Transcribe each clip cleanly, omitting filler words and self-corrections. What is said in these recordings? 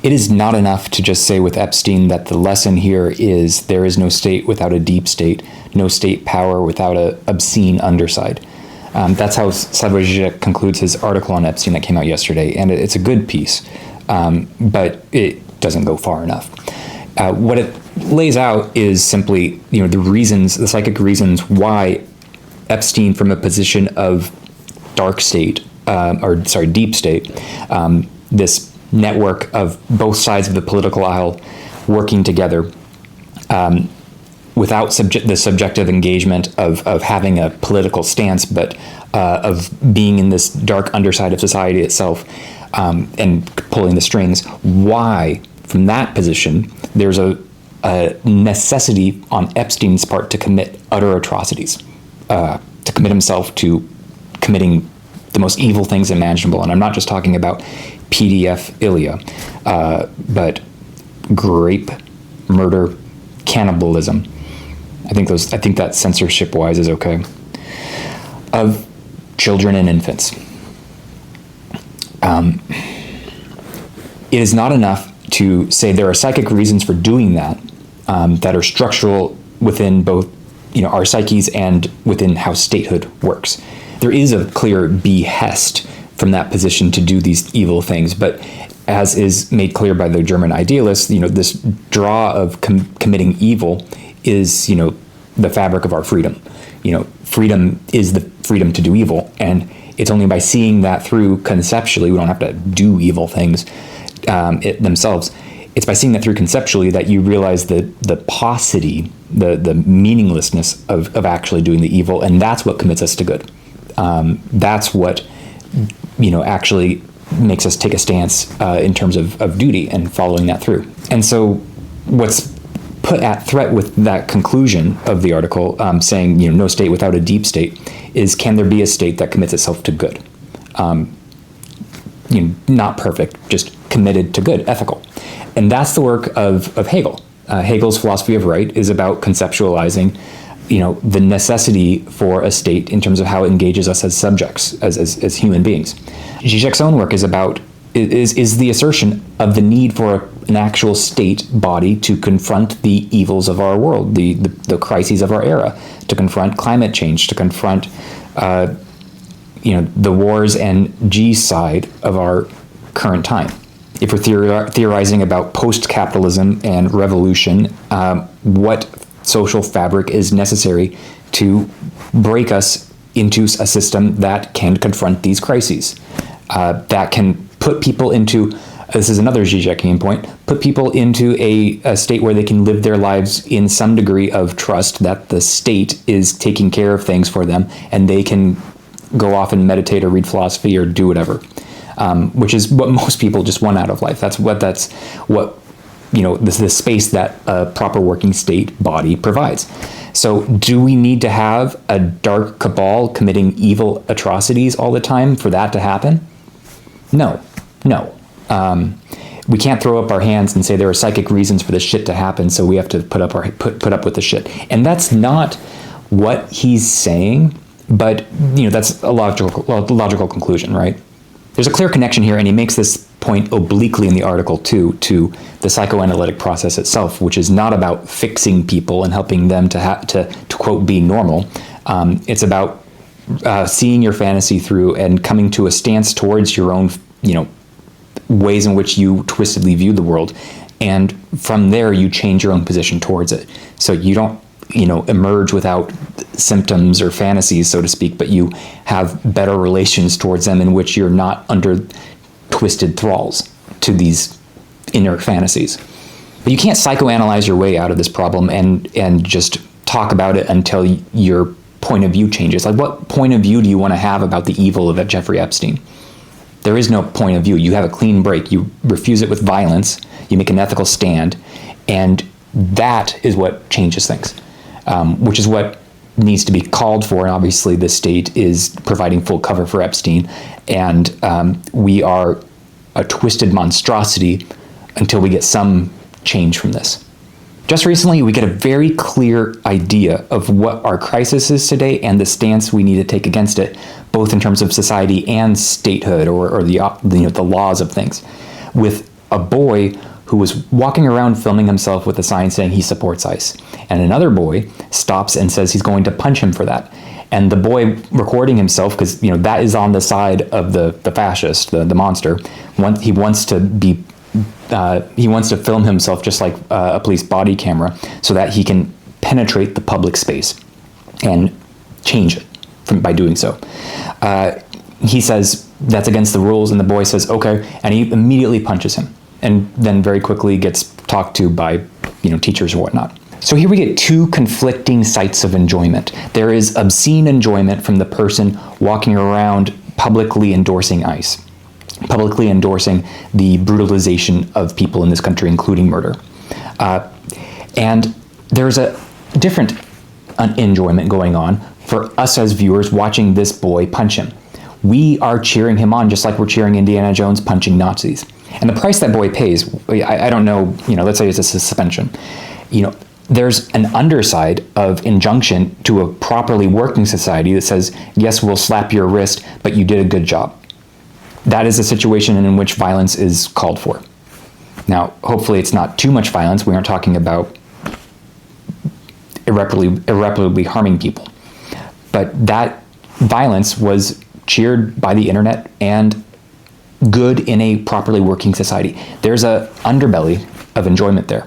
It is not enough to just say with Epstein that the lesson here is there is no state without a deep state, no state power without an obscene underside. That's how Slavoj Zizek concludes his article on Epstein that came out yesterday, and it's a good piece, but it doesn't go far enough. What it lays out is simply, the psychic reasons why Epstein, from a position of deep state, this network of both sides of the political aisle working together, without the subjective engagement of having a political stance, but of being in this dark underside of society itself, and pulling the strings. Why, from that position, there's a necessity on Epstein's part to commit utter atrocities, to commit himself to committing the most evil things imaginable. And I'm not just talking about PDF-ilia, but grape, murder, cannibalism. I think that censorship-wise is okay. Of children and infants. It is not enough to say there are psychic reasons for doing that, that are structural within both, our psyches and within how statehood works. There is a clear behest from that position to do these evil things, but as is made clear by the German idealists, this draw of committing evil is, the fabric of our freedom. Freedom is the freedom to do evil, and it's only by seeing that through conceptually. We don't have to do evil things themselves. It's by seeing that through conceptually that you realize the paucity, the meaninglessness of actually doing the evil, and that's what commits us to good. That's what actually makes us take a stance in terms of duty and following that through. And so what's put at threat with that conclusion of the article, saying, no state without a deep state, is can there be a state that commits itself to good? Not perfect, just committed to good, ethical. And that's the work of Hegel. Hegel's philosophy of right is about conceptualizing the necessity for a state in terms of how it engages us as subjects, as human beings. Zizek's own work is the assertion of the need for an actual state body to confront the evils of our world, the crises of our era, to confront climate change, to confront the wars and G-side of our current time. If we're theorizing about post-capitalism and revolution, what social fabric is necessary to break us into a system that can confront these crises, that can put people into, this is another Zizekian point, put people into a state where they can live their lives in some degree of trust that the state is taking care of things for them, and they can go off and meditate or read philosophy or do whatever, which is what most people just want out of life. That's what the space that a proper working state body provides. So do we need to have a dark cabal committing evil atrocities all the time for that to happen? No. We can't throw up our hands and say there are psychic reasons for this shit to happen, so we have to put up with the shit. And that's not what he's saying, but that's a logical conclusion, right? There's a clear connection here, and he makes this point obliquely in the article too, to the psychoanalytic process itself, which is not about fixing people and helping them to quote be normal. It's about seeing your fantasy through and coming to a stance towards your own, ways in which you twistedly view the world, and from there you change your own position towards it. So you don't, emerge without symptoms or fantasies, so to speak, but you have better relations towards them in which you're not under twisted thralls to these inner fantasies. But you can't psychoanalyze your way out of this problem and just talk about it until your point of view changes. Like, what point of view do you want to have about the evil of Jeffrey Epstein? There is no point of view. You have a clean break. You refuse it with violence. You make an ethical stand, and that is what changes things, which is what needs to be called for. And obviously the state is providing full cover for Epstein, and we are a twisted monstrosity until we get some change from this. Just recently, we get a very clear idea of what our crisis is today and the stance we need to take against it, both in terms of society and statehood, or the laws of things, with a boy who was walking around filming himself with a sign saying he supports ICE. And another boy stops and says he's going to punch him for that. And the boy recording himself, because that is on the side of the fascist, the monster, he wants to film himself just like a police body camera so that he can penetrate the public space and change it by doing so. He says that's against the rules, and the boy says okay, and he immediately punches him, and then very quickly gets talked to by teachers or whatnot. So here we get two conflicting sites of enjoyment. There is obscene enjoyment from the person walking around publicly endorsing ICE, publicly endorsing the brutalization of people in this country, including murder. And there's a different enjoyment going on for us as viewers watching this boy punch him. We are cheering him on just like we're cheering Indiana Jones punching Nazis. And the price that boy pays, I don't know, let's say it's a suspension. There's an underside of injunction to a properly working society that says, yes, we'll slap your wrist, but you did a good job. That is a situation in which violence is called for. Now, hopefully it's not too much violence. We aren't talking about irreparably harming people. But that violence was cheered by the internet and good in a properly working society. There's a underbelly of enjoyment there.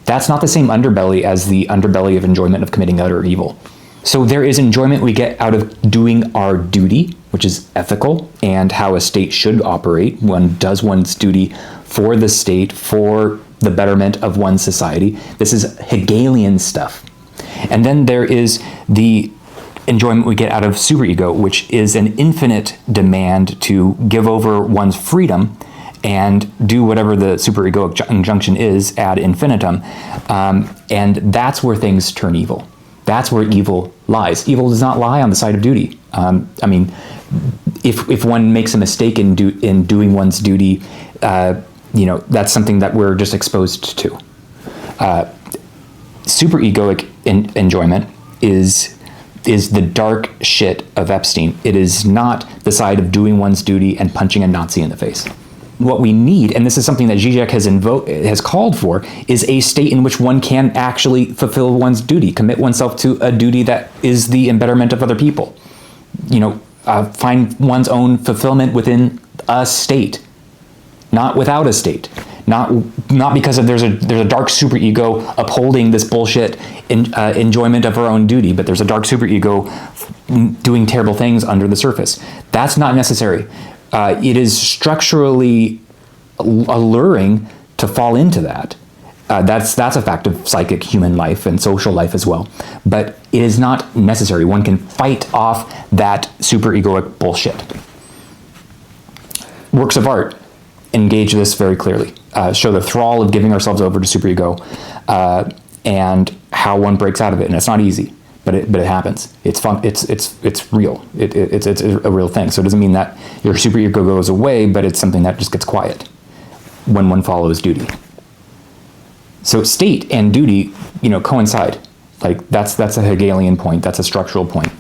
That's not the same underbelly as the underbelly of enjoyment of committing utter evil. So there is enjoyment we get out of doing our duty, which is ethical, and how a state should operate. One does one's duty for the state, for the betterment of one's society. This is Hegelian stuff. And then there is the enjoyment we get out of superego, which is an infinite demand to give over one's freedom and do whatever the superegoic injunction is ad infinitum. And that's where things turn evil. That's where evil lies. Evil does not lie on the side of duty. If one makes a mistake in doing one's duty, that's something that we're just exposed to. Superegoic enjoyment is the dark shit of Epstein. It is not the side of doing one's duty and punching a Nazi in the face. What we need, and this is something that Zizek has called for, is a state in which one can actually fulfill one's duty, commit oneself to a duty that is the embetterment of other people. Find one's own fulfillment within a state, not without a state. Not because there's a dark superego upholding this bullshit enjoyment of our own duty, but there's a dark superego doing terrible things under the surface. That's not necessary. It is structurally alluring to fall into that. That's a fact of psychic human life and social life as well. But it is not necessary. One can fight off that superegoic bullshit. Works of art engage this very clearly. Show the thrall of giving ourselves over to superego and how one breaks out of it. And it's not easy. But it happens. It's fun. It's real. It's a real thing. So it doesn't mean that your superego goes away, but it's something that just gets quiet when one follows duty. So state and duty, coincide. Like that's a Hegelian point. That's a structural point.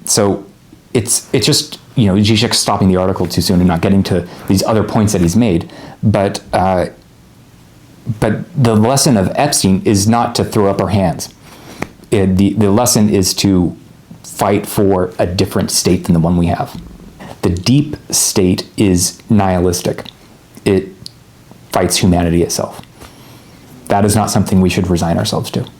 So it's just Zizek's stopping the article too soon and not getting to these other points that he's made. But the lesson of Epstein is not to throw up our hands. The lesson is to fight for a different state than the one we have. The deep state is nihilistic. It fights humanity itself. That is not something we should resign ourselves to.